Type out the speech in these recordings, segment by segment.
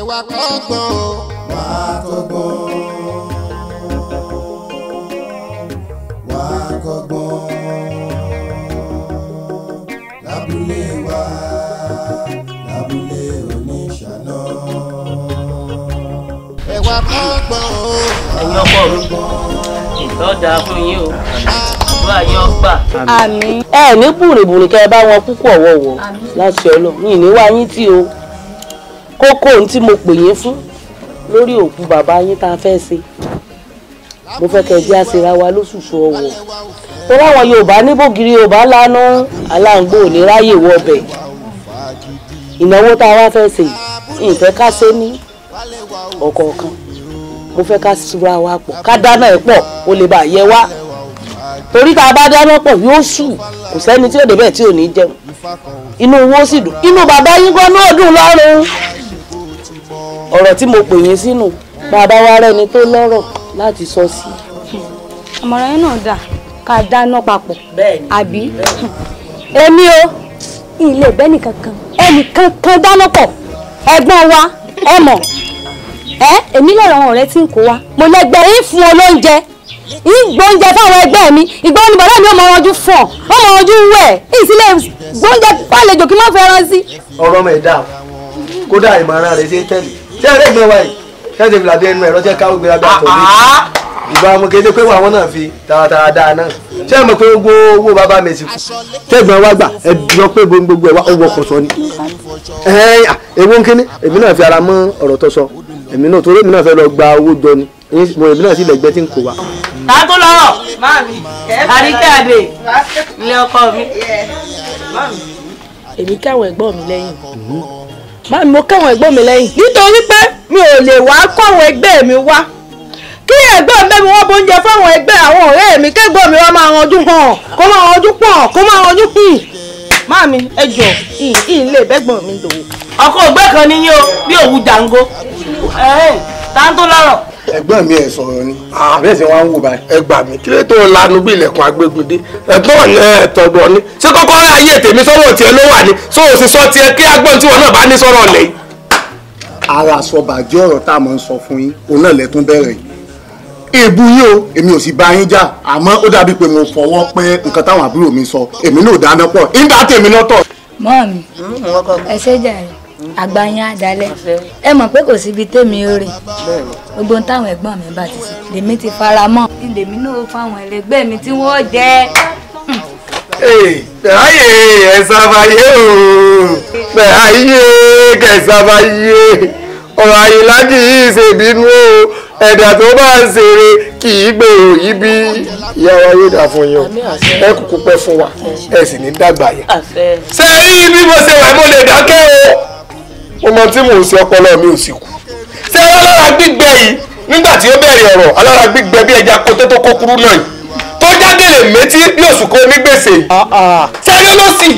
wá kọ́gbọ́n o. wá kọ́gbọ́n. wá kọ́gbọ́n. lábúlé wa lábúlé oníṣàná. ẹ wá kọ́gbọ́n o. ẹ̀yin ọkọ mi ìtọ́jà fún yín o ìlú ayé ọgbà. àmín. ẹ ní bùrìbùrì kẹ bá wọn púpọ̀ wọ̀wọ̀ láti ọlọ́ mi ní wá yín tí o kókó ohun tí mo pè yín fún lórí òkú bàbá yín tá a fẹ́ ṣe mo fẹ́ kẹ́ jẹ́ àṣírà wa lóṣùṣù ọwọ́ tó láwọn Yorùbá ní bògiri Yorùbá lánà aláǹgbò ní ráyè wọbẹ̀ ìnáwó tá a wá fẹ́ ṣe ìfẹ́ ká ṣe ní ọ̀kọ̀ọ̀kan mo fẹ́ ká ṣúra wa pọ̀ ká dáná ẹ̀ pọ̀ ó lè bá yẹ wá torí tá a bá dáná pọ̀ yóò sù kò sẹ́ni tí ò débẹ̀ tí ò ní jẹun inú owó sì dùn inú bàbá yín gan náà dùn lọ́rùn ọ̀rọ̀ tí mo pè yín sínú bàbá wa rẹ́ni tó lọ́rọ̀ láti sọ sí. àmọ̀ràn yín náà dà ká dáná papọ̀ àbí èmi o ilé ìbẹ́ni kankan ẹnìkankan dáná pọ̀ ẹ̀gbọ́n wa ẹ mọ̀ èmi lọ́rọ̀ àwọn ọ̀rẹ́ tí ń kó wa mo lẹ́gbẹ̀ẹ́ yín fún olóúnjẹ gbóúnjẹ fáwọn ẹgbẹ́ mi ìgbà ni bàbá mi ó mọ ọrọ̀jú fún ọ ó mọ ọrọ̀jú wẹ̀ ìsílẹ̀ gbóúnjẹ fàlejò kí n má fẹ́ rán sí. ọ̀rọ̀ ọmọ ẹ̀dá kódà ìmọ̀ràn rẹ̀ ṣe tẹ̀lé tí ẹ̀rẹ́ ìgbẹ́ wa yìí ṣẹ́ẹ̀tì fìlà bí ẹnu ẹ̀rọ jẹ́ káwọ́ gbéra gbà tó ní ìgbà ọmọ kéde pé àwọn náà fi tààtàrà dáa náà ṣé ẹ mọ̀ pé gbogbo owó bàbá mi ti kú tẹ́gbọ̀n wa gbà ẹ jọ pé gbogbo ẹ̀ wá owó ọkọ̀ sọ ni ewu ń kíní èmi náà fi ara mọ́ ọ̀rọ̀ tó sọ èmi náà torí èmi náà fẹ́ lọ gba owó jọ ni èmi náà sì lẹ́gbẹ́ tí ń kó wa. ta tó lọ́rọ̀ àríkàdé ilé ọkọ mi. èmi káwọn ẹ̀gbọ́n mi lẹ́yìn máàmí mo káwọn ẹ̀gbọ́n mi lẹ́yìn nítorí pé mi ò lè wá kó àwọn ẹgbẹ́ mi wá kí ẹ̀gbọ́n mi wọ́n bóúnjẹ fáwọn ẹgbẹ́ àwọn ọ̀rẹ́ mi kẹ́gbọ́n mi wọ́n máa ranjú hàn kó máa ranjú pọ̀ kó máa ranjú hìn máàmí ẹ jọ ilé bẹ́gbọ̀n mi lò. ọkọ ògbẹ́ kan ní yín o bí òwú jàǹgó ta tó lọ́rọ̀. ẹ̀gbọ́n mi ẹ sọ̀rọ̀ ni àbẹ ṣe wọn ń wò báyìí. ẹ gbà mí kí ló tó lanu bí ilẹ̀kùn agbègbèdé ẹ̀gbọ́n ni ẹ tọgbọ ni ṣé kọ́kọ́rọ́ ayé tèmi sọ́wọ́ tiẹ̀ ló wà ní so òsì sọ tiẹ̀ kí agbọ́n tí wọn náà bá ní sọ̀rọ̀ lẹ́yìn. ara sọbàjẹ́ ọ̀rọ̀ tá a mọ̀ ń sọ fún yín òun náà lẹ́tún bẹ̀rẹ̀ yìí èébú yín o èmi ò sì bá yín jà àmọ́ ó dàbí pé mo fọwọ́ pé nǹkan táwọn àbúrò mi sọ èmi náà ò dáná pọ̀ nígbà tèmi lọ́tọ̀. mọ́ mi ẹ ṣe jàre àgbáyé àdálẹ́ ẹ mọ̀ pé kò síbi tèmi ó rè gbogbo ohun táwọn ẹ̀gbọ́n mi bá ti ṣe lèmi ti fara mọ́ lèmi náà fáwọn ẹlẹgbẹ́ mi tí wọ́n jẹ́. bẹ̀ráyè ẹ̀sàbàyé o bẹ̀ráyè kẹsàbàyé ọ̀rọ̀ àyìnlájì yìí ṣèbínú o ẹ̀dà tó bá ń ṣeré kì í gbèrò yìí bí ìyá wa yóò dà fún yín ẹ kúkú pẹ́ fún wa ẹ sì ní dàgbà yẹn. ṣé rí bí mo ṣe wà mo lè dákẹ́ o mo mọ tí mò ń ṣe ọpọlọ mi ò sì kú. ṣé alára gbígbẹ yìí nígbà tí ó bẹ̀rẹ̀ ọ̀rọ̀ alára gbígbẹ bí ẹja kótó tó kó kúrú náà yìí tó jágèlè méjì bí òṣùkọ onígbèsè yìí. sẹ́yìn ló sì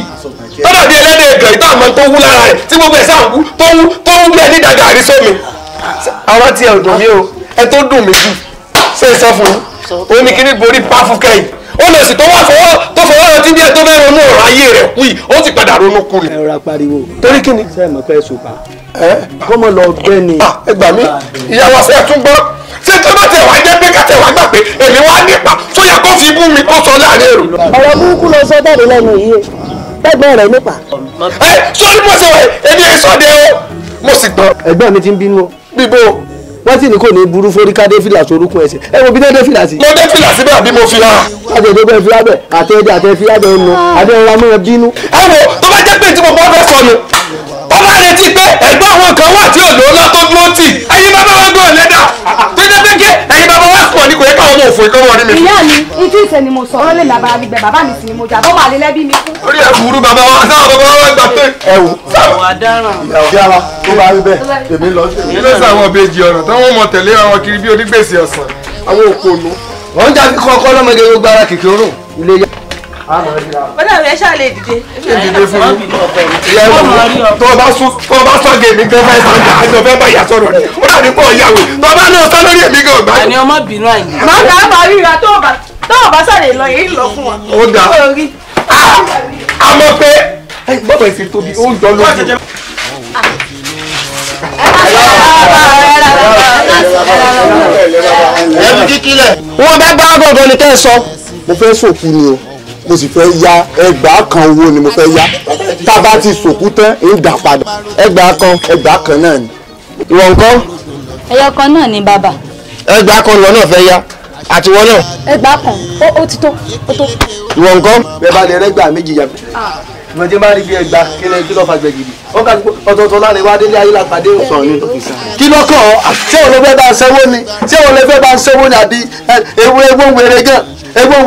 tọ́lá bí ẹlẹ́dẹ̀ ẹ̀dọ̀ ìtọ́ àmọ́ tó wú lára rẹ̀ tí gbogbo ẹ̀ sáà wú tó wú bí ẹni dàgbà àrí sómi. àwọn tí ẹ ò dùn mí o ẹ tó dùn mí jù ṣe é sọ fún un ó ní kíní borí páfù kẹ́yìn ó lè sì tó fọwọ́ rántí bí ẹ tó fẹ́ ronú ọ̀rọ̀ ayé rẹ̀ kú yìí ó sì padà ronú kú ni. ẹ rọra pariwo torí kí ni. sẹ́ẹ̀ mọ̀ pé ṣùpá kọ́mọ lọ gbẹ́ ni. ẹ gbà mí ìyàwó ṣe tún gbọ́ ṣé tó bá tẹ̀ wá jẹ́ pé ká tẹ̀ wá gbà pé èmi wá nípa tó yẹ kó fi bú mi kó sọ láàrin èrò. ọ̀rọ̀ burúkú ló sọ jáde lẹ́nu yìí bẹ́gbọ́n rẹ̀ nípa. ẹ sọ́ni mo ṣe wẹ̀ èmi ẹ̀ sọ́de o mo sì gbọ́. ẹ̀gbọ́n mi ti ń bínú o. bíbó wọ́n sì ní kò ní burú foríká dé fìlà sorúkún ẹsẹ̀ ẹ wo bí dé fìlà sí. mo dé fìlà síbẹ̀ àbí mo fi hàn. àtẹ̀dẹ́ bẹ́ẹ̀ fi abẹ àtẹ fi abẹ nù adéwọlá mọ́ ẹ bínú. ẹ wo tó bá jẹ́ pé tí mo bọ́ fẹ́ sọnù ọba retí pé ẹ̀gbọ́n àwọn kan wà tí òjò ńlá tó dúró tì ẹ̀yin bàbá wa gbọ́ ẹ̀lẹ́dà tó jẹ́ pé ẹ̀yin bàbá wa sùn ní kò yẹ káwọn ọmọ òfò ìkọ́ wọn rí mi. ìyá mi ìdí ìṣe ni mo sọ ọ́ lè bàbá mi gbẹ bàbá mi sì ni mo jà bọ́ wà lélẹ́ bí mi kú. orí ẹ̀ burú bàbá wa sáwọn bàbá wa gbà pé. ẹ wò àwọn adáràn. ìyàwó tó bá rí bẹ́ẹ̀ tèmi lọ sí. ilé sàwọn ìbejì ọ̀rọ̀ táwọn mọ̀ tẹ̀lé àwọn kiri bí onígbèsè ọ̀sán àwọn òpònú. wọ́n ń jà kọ́kọ́ lọ́mọdé gbogbo ara kìkì oró ilé yá. bọ́dà mi ẹ ṣáà lè dìde. dìde fún mi. ìyá ìwọ tó o bá sọ gèmí gan fẹ́ sọ jà àjọ fẹ́ bá ìyá sọ̀rọ̀ ni ó dà ní pọ̀ ìyàwó tó o bá náà sọ lórí èmi gan ọ̀gbá. àní ọmọ bínú àyè. màá bá ríra tó o bá sàlẹ̀ lọ yìí lọ fún wa. ó dà á mọ̀ pé bọ́bọ̀ ìfi tóbi ó ń jọ lójú. ẹbí kíkílẹ̀. wọ́n bá bá gbọ̀ngàn ni kẹ́ ẹ sọ. mo fẹ́ sòkú ni o mo sì fẹ́ ya ẹgbàá kan owó ni mo fẹ́ ya tá a bá ti sòkú tán ń dà padà ẹgbàá kan náà ni. ìwọ nǹkan. ẹyọ kan náà ni bàbá. ẹgbàá kan ìwọ náà fẹ́ ya àtiwọ́ náà. ẹgbàá kan ó ti tó ó tó. ìwọ nǹkan. bẹ́ẹ̀ bá lè rẹ́gbàá méjì yàgbé. ìwọ̀n tí máa rí bí ẹgbàá kí ló fa gbẹ̀gìrì. ó ká ọ̀tọ̀ọ̀tọ̀ láàrin wá délé ayé lápàdé òsàn ni. kí ló kàn ọ́ ṣé òun lè fẹ́ bá ń ṣẹ́wó ni ṣé òun lè fẹ́ bá ń ṣẹ́wó ni àbí ewu wèrè gan ẹgbẹ́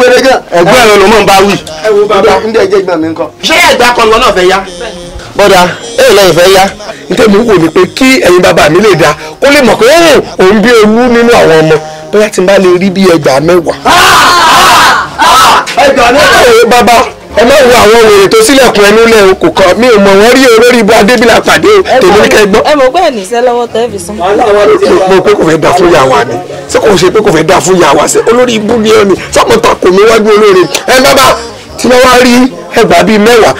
ẹ̀rọ ló mọ̀ ń bá wí. ẹ wo bàbá ndé ẹjẹ gbọ́n mi ńkọ́. ṣé ẹgbàá kan ìwọ náà fẹ́ ya. bọ́dà èyí lẹ́yìn fẹ́ ya. nítorí mo wò ní pé kí ẹ̀yin bàbá mi lè dá kó lè mọ̀ pé òun bí olú nínú àwọn ọmọ bóyá tí n bá lè rí bí ẹgbàá mẹ́wàá. ẹgbàá mẹ́wàá. bàbá ẹ má wo àwọn wèrè tó sílẹ̀kùn ẹnu lẹ̀ o kò kàn mí ò mọ̀ wọ́n rí olórí ibú adébílà pàdé o tèmi ní kẹ́ gbọ́. ẹ mọ̀ pé ẹ̀ níṣẹ́ lọ́wọ́ tẹ́ fi sán. mo pé kò fẹ́ dá fún yàwá ni ṣé kò ṣe pé kò fẹ́ dá fún yàwá ṣe olórí ibú ni ọ ni sọ́kùntà kò mí wájú olóore ẹ bàbá tí wọ́n wá rí ẹgbàá bíi mẹ́wàá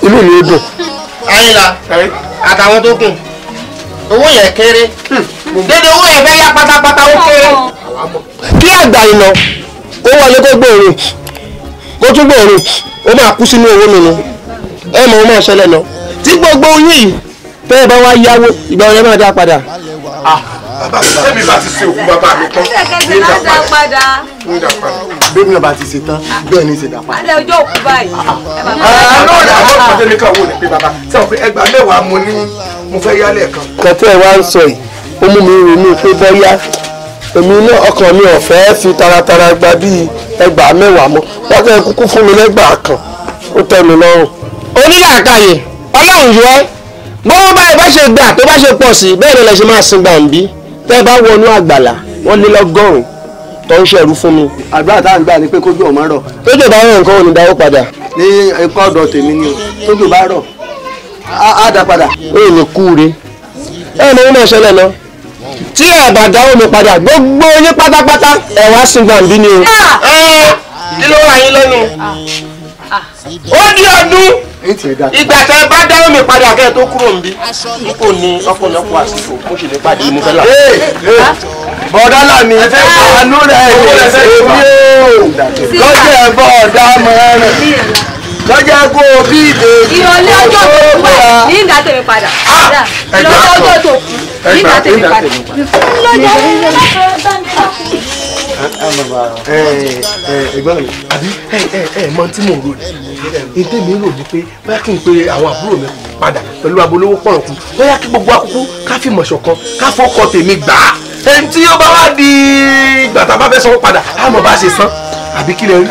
inú mi ó dùn. Àyìnlá àtàwọn tó kù owó yẹn kéré dédé owó yẹn fẹ́ yá pátápátá ó kéré. kí àgbà iná ó wọlé kó gbòòrùn kó tún gbòòrùn ó máa kú sínú owó mi nu ẹ mọ̀ ó máa ṣẹlẹ̀ lọ tí gbogbo yìí tẹ́ ẹ bá wá yáwó ìgbà wọn yẹn máa dá padà. Bẹ́ẹ̀ni bá ti ṣe òkú bàbá mi tán. ẹ̀kẹ́sẹ̀ náà dá padà. bẹ́ẹ̀ni náà bá ti ṣe tán bẹ́ẹ̀ ni ṣe dá padà. alẹ́ ọjọ́ òkú báyìí. àwọn ọ̀dọ́ mi kàn wò ní pé bàbá sọ pé ẹgbàá mẹ́wàá mo fẹ́ yálẹ̀ kan. kẹtẹ ẹ wá ń sọ yìí ó mú mi ronú pé bóyá èmi náà ọkàn mi ò fẹ́ fi taratara gba bíi ẹgbàá mẹ́wàá mọ́ wọ́n fẹ́ kúkú fún mi lẹ́gbàá kan ó tẹ́ mi lọ́rùn. onílàákàyè ọlọ́run yọ ẹ́ gbọ́wọ́ báyìí bá ṣe gbà tó bá ṣe pọ̀ sí bẹ́ẹ̀ ni lè ṣe máa sin gbàǹbí tẹ́ ẹ bá wọnú àgbàlá wọ́n lé lọ́gọ́rùn-ún tó ń ṣẹ̀rú fún mi. àdúrà tá à ń gbà ni pé kójú ọ̀ máa rọ̀. tójú bá rọ̀ nǹkan ò ní dáwó padà. ní ẹ̀kọ́ ọ̀dọ̀ tèmi ni o tójú bá rọ̀ á dá padà. ó ní kúure ẹ mọ ohun náà ṣẹlẹ̀ lọ tí ẹ bá dáwó mi padà gbogbo yín pátápátá ẹ wá sin gbàǹbí ni o. kí ló wà yín lẹ́nu ó di ọdún ìgbà tẹ bá dáwọ́ mi padà kẹ́ ẹ tó kúrò níbí ipò ní ọ̀pọ̀lọpọ̀ àsìkò mo sì lè pàdé mo fẹ́ là. bọ̀dá làmì àánú rẹ̀ èmi o lọ́jọ́ ẹ̀bọ̀ ọ̀dà mọ́rin lọ́jọ́ kó o bí ìbejì ìrọ̀lẹ́ ọjọ́ tó kù ní ìdá tèmi padà. ìrọ̀lẹ́ ọjọ́ tó kù ní ìdá tèmi padà. ẹ̀gbọ́n mi àbí mọ tí mò ń rò ní ètè mi rò ní pé bóyá kí n pe àwọn àbúrò mi padà pẹ̀lú abolówó pọ̀rọ̀kù bóyá kí gbogbo akúkú ká fi mọ̀ ṣọ̀kan ká fọ́kọ tèmi gbà á ẹni tí ó bá wá di ìgbà tá a bá fẹ́ sanwó padà á mọ̀ bá ṣe san àbí kí lè rí.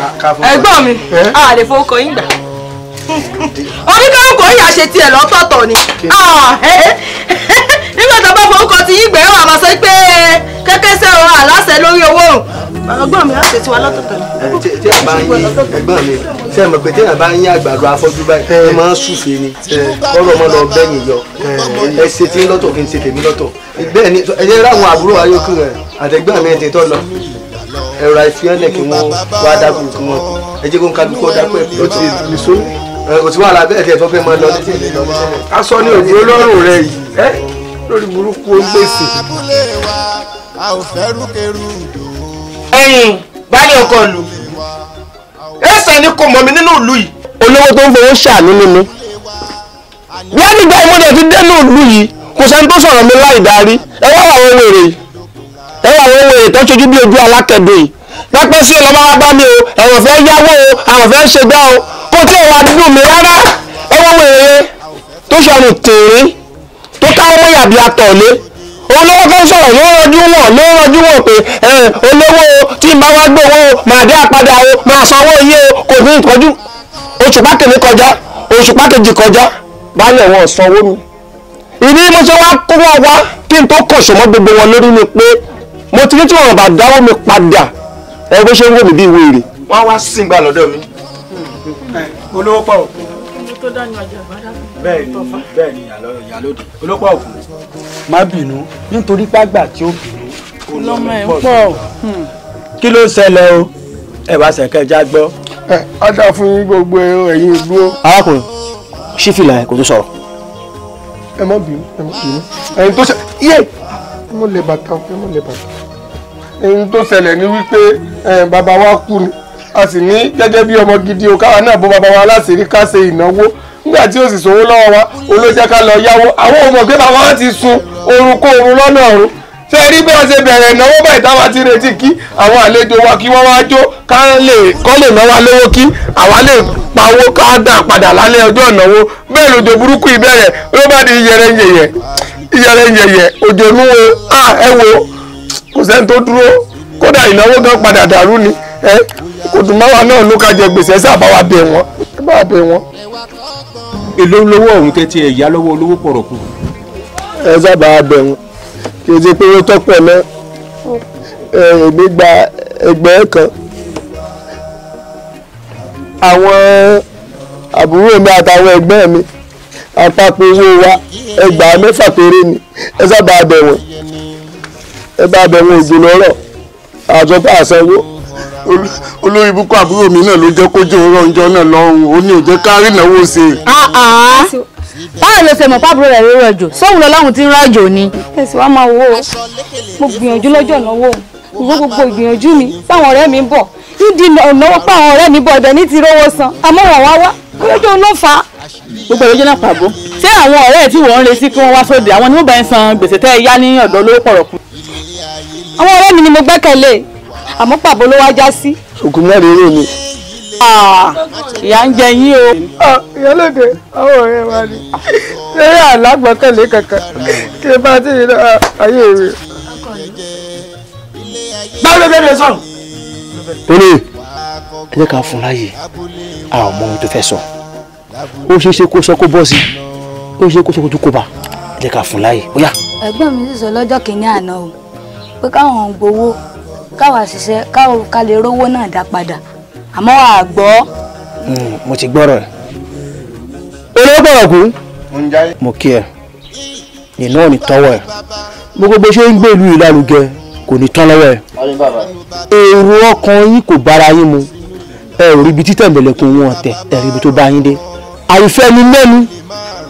ẹ̀gbọ́n mi a lè fowó kan yín gbà oníkàwé yà ṣe tiẹ̀ lọ́tọ̀ọ̀tọ̀ ni nígbà tó bá fowó kan ti yín gbẹ̀rún àmọ́ sọ pé kẹ́kẹ́ sẹ́wọ̀n aláṣẹ lórí owó ọgbọ́n mi á ṣe tiwa lọ́tọ̀ọ̀tọ̀ ni. tí a bá ń yí ẹ̀gbọ́n mi ṣe mọ̀ pé tí a bá ń yí àgbàdo afọ́jú báyìí ẹ máa ń súfèé ni ọ̀rọ̀ ọmọ lọ bẹ́yìn yọ ẹ ṣe tí ń lọ́tọ̀ kí n ṣe tèmi lọ́tọ̀ bẹ́ẹ̀ ni ẹ̀yẹ ráwọn àbúrò ayókù rẹ̀ àtẹ̀gbọ́n mi ti tọ́ lọ ẹ̀rọ àìfíọ́lẹ̀ kí wọ́n wá dákú kí wọ́n ẹ jẹ́ kó ń kájú kó dákú ẹ̀ pé ó ti nìṣó òtí wà lábẹ́ ẹ̀ tí ẹ̀ tó fẹ́ máa lọ létí ìlú lọ. aṣọ ni òjò lọ́rùn rẹ yìí lórí burúkú ó ń gbèsè. ẹ̀yin báyìí ọkọ ìlú ẹsẹ̀ ni kò mọ̀ mí nínú ìlú yìí. olówó tó ń fowó ṣàánú nínú bí wọ́n ti gba ìmọ̀dé ti dénú ìlú yìí kò sẹ́ni tó sọ̀rọ̀ mi láì darí ẹ wá àwọn wèrè yìí ẹ wá àwọn wèrè tó ṣojú bí ojú alákẹ̀dọ̀ yìí pẹ́pẹ́ sí ọlọ́mọ wá bá mi o ẹ̀wọ̀n fẹ́ yáwó o àwọn fẹ́ ṣe gbá o kó tí ò wá dùn mí rárá ẹ wọ́n wèrè tó ṣọ̀rùn tèèrè tó káwọ́ mọ́ yàbí àtọ̀lé òun lọ́wọ́ fẹ́ sọ̀rọ̀ ló rọjú wọn pé olówó tí n bá wá gbówó máa dé àpadà o máa sanwó iye o kò ní ìtọ́jú òṣùpá kìíní kọjá òṣùpá kejì kọjá báyọ̀ wọn sanwó mi ìdí mo ṣe wá kó wọn wá kí n tó kọ̀ṣọ́ mọ́ gbogbo wọn lórí ni pé mo ti ní tí wọn bá dáwọ́ mi padà ẹ bó ṣe ń wò mí bí wèrè. wọ́n wá sí gbà lọ́dọ̀ mi. olówó pọ̀ tó dání ọjà àbádá. bẹ́ẹ̀ ni ìyálóde olówó pọ̀ òkú. má bínú nítorí pàgbà tí ó bínú lọ́mọ ẹ̀ ń pọ̀. kí ló ṣẹlẹ̀ o ẹ wá ṣẹ̀kẹ́já gbọ́. á dá fún yín gbogbo ẹ̀yin ìlú o. arákùnrin ṣí fìlà ẹ kò tó sọ̀rọ̀. ẹ má bínú ẹ má bínú. ẹni tó ṣe yé mo lè bàtà ẹni tó ṣẹlẹ̀ ní wípé bàbá wa kú ni a sì ní gẹ́gẹ́ bí ọmọ gidi o káwa náà bó bàbá wa láṣìírí ká ṣe ìnáwó nígbà tí ó sì sówó lọ́wọ́ wa olójẹ́ ká lọ yáwó àwọn ọmọ pé bàbá wa ti sun oorun kó oorun lọ́nà ọ̀run ṣé rí bí wọ́n ṣe bẹ̀rẹ̀ ìnáwó báyìí táwa ti retí kí àwọn àlejò wa kí wọ́n wá jó kọ́ lè náwó lówó kí àwa lè pawó ká dà padà lálẹ́ ọjọ́ ìnáwó bẹ́ẹ̀ lójó burúkú ìbẹ̀rẹ̀ ló bá di iyẹrẹ ń yẹyẹ òjò nú ẹ wo kò sẹ́ni tó dúró kódà ìnáwó gan padà dàrú ni kò dùn máwa náà ló ká jẹ gbèsè sábà wà bẹ̀ wọ́n. èló lówó ọ̀hún tẹ́tí ẹ̀ yá lọ́wọ́ olówó pọ̀rọ̀ kù. ẹ sábà bẹ̀ wọ́n kì í ṣe pé ó tọ́pọ̀ náà èmi gba ẹgbẹ́ kan àwọn àbúrò mi àtàwọn ẹgbẹ́ mi àpapọ̀ owó wa ẹgbàá 6 péré ni ẹ sábà bẹ̀ wọ́n ẹ bá bẹ̀ wọ́n òjò lọ́rọ̀ àjọpọ̀ àsanwó. olórí ibùkún àbúrò mi náà ló jẹ́ kó jẹ́ òórọ̀ ọjọ́ náà lọ́rùn ó ní òjẹ́ ká rí ìnáwó ṣe. báwo ló ṣe mọ̀ pábúrò rẹ̀ ló rọ̀jò sóhun lọ́láhùn tí ń rọ̀jò ni. ẹ̀sìn wa máa wo mo gbìyànjú lọ́jọ́ ìnáwó gbogbo ìgbìyànjú mi báwọn ọ̀rẹ́ mi ń bọ̀ nídìí ìnáwó páwọn ọ̀rẹ́ mi bọ̀ ibẹ̀ ní ti rówó san àmọ́ wọ́n wá lọ́jọ́ ló fà á. gbogbo ìròjọ́ náà pàbó ṣé àwọn ọ̀rẹ́ tí wọ́n ń retí kí wọ́n wá sóde àwọn ni wọ́n bá ń san gbèsè tẹ́ ẹ yá ní ọ̀dọ̀ olówó pọ̀rọ̀ kù. àwọn ọ̀rẹ́ mi ni mo gbẹ́kẹ̀lé àmọ́ pàbó ló wá já sí. ògùn mẹ́rin rè ni. ìyá ń jẹ yín o. ìyálòdè àwọn ọ̀rẹ́ wa ni lẹ́yìn àlágbọ́kẹ̀lé kankan kí ẹ bá ti rí ayé rẹ̀. báwo bẹ́ẹ̀ bẹ́ẹ̀ sọ̀rọ̀. olè ẹ jẹ́ ká fún láàyè a ò mọ ohun tó fẹ́ sọ ó ṣeé ṣe kó sọ kó bọ́ sí ó ṣeé kó sọ kó tún kó bá ẹ jẹ́ ká fún láàyè ó yá. ẹ̀gbọ́n mi sì sọ lọ́jọ́ kìíní àná o pé káwọn gbowó káwa ṣiṣẹ́ ká lè rówó náà dá padà àmọ́ wà á gbọ́. mo ti gbọ́rọ̀ ẹ̀ olówó pọ̀rọ̀ kú mo kí ẹ iná ò ní tọ́wọ́ ẹ̀ gbogbo ṣe ń gbé ìlú yìí lárugẹ kò ní tán lọ́wọ́ ẹ̀ èrò ọkàn yín kò bára yín mu ẹ ò rí ibi títẹ̀ ìbẹ̀lẹ̀kùn wọn tẹ̀ ẹ rí ibi tó bá yín dé àìfẹ́ ni mẹ́nu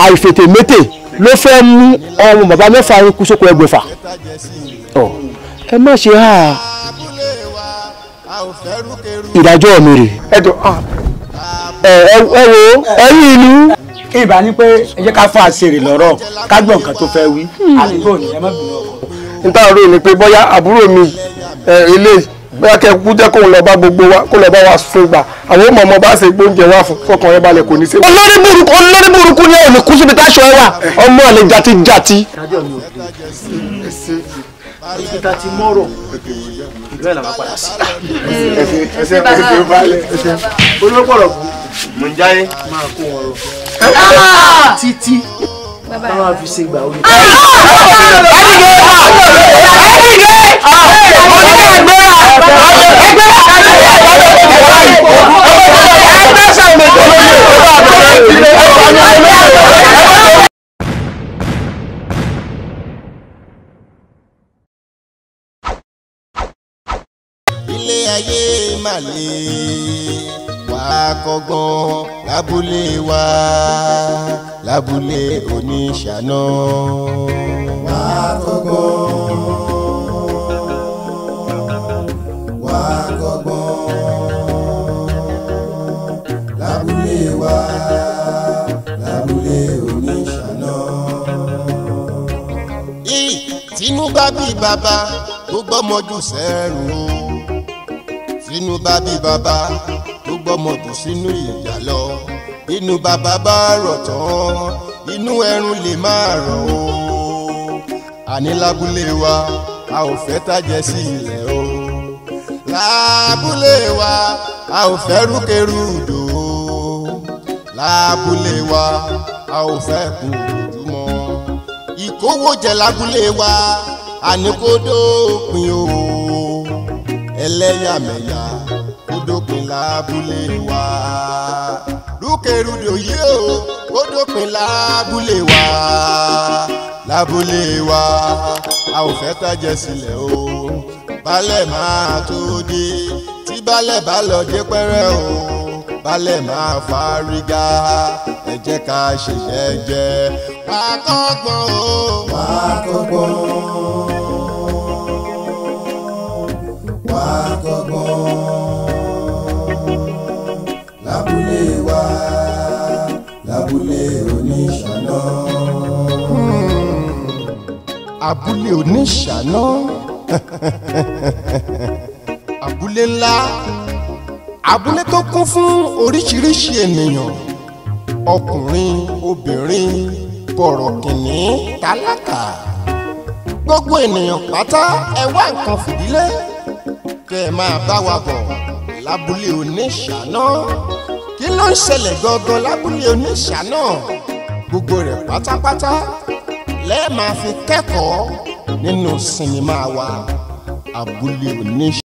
àìfètèmétè ló fẹ́ mú ọmọ bàbá mẹ́fà yín kú sóko ẹgbẹ̀fà ẹ má ṣe hà ìdájọ́ mi rè ẹ wo ẹ̀yin ìlú. ìbá ní pé ẹ jẹ́ ká fún àṣírí lọ́rọ̀ ká gbọ́ nǹkan tó fẹ́ wí àdúgbò ní ẹ má bínú ọkọ. níta rò ní pé bóyá àbúrò mi ilé bóyá kẹ́ kú jẹ́ kóun lọ bá gbogbo wa kó lọ bá wa fún gbà àwọn ọmọ bá ṣe gbóúnjẹ wá fún fọkàn rẹ balẹ̀ kò ní í ṣe. olórí burúkú ni ò ní kú síbi táṣọ ẹ wà ọmọ àlè jati. ìta ti mọ́rọ̀ ìlú ẹ̀ làwọn padà sí. ẹsẹ̀ balẹ̀ olópọ̀rọ̀ kù mò ń jáyé máa kó wọn lọ. títí táwọn fi ṣe gbà orí. ilé ayé màlè wà kọ́gbọ́n lábúlé wa lábúlé oníṣàná wà kọ́gbọ́n lábúlé wa lábúlé oníṣàná. tínú bá bí bàbá tó gbọ́mọdù sẹ́rù tínú bá bí bàbá tó gbọ́mọdù sínú ìyà lọ inú bàbá bá rọ̀ tán inú ẹrù lè máa rọ̀ o àní lábúlé wa a ò fẹ́ tàjẹ́ sí ilẹ̀ o lábúlé wa a ò fẹ́ rúkèrúdò lábúlé wa a ò fẹ́ kún ojúmọ́ ìkówójẹ lábúlé wa àní kó dópin o ẹlẹ́yàmẹ̀yà kó dópin lábúlé wa rúkèrúdò yìí o kó dópin lábúlé wa lábúlé wa a ò fẹ́ tàjẹ́ sílẹ̀ o balẹ̀ máa tó dé tí balẹ̀ bá lọ dé pẹ́rẹ́ o balẹ̀ máa fárígá ẹ jẹ́ ká ṣe jẹ́jẹ́ wà á kọ́gbọ́n o. wà á kọ́gbọ́n. wà á kọ́gbọ́n. lábúlé wa lábúlé oníṣáná. abúlé oníṣáná. abúlé ńlá, abúlé tó kún fún oríṣiríṣi ènìyàn, ọkùnrin obìnrin bọ̀rọ̀kìnní tálákà, gbogbo ènìyàn pátá ẹ wá nǹkan fìdílé kẹ́ ẹ máa bá wa bọ̀ lábúlé oníṣáná. kí ló ń ṣẹlẹ̀ gangan lábúlé oníṣáná? gbogbo rẹ̀ pátápátá lẹ́ẹ̀ máa fi kẹ́kọ̀ọ́ nínú sinimá wa abúlé oníṣáná.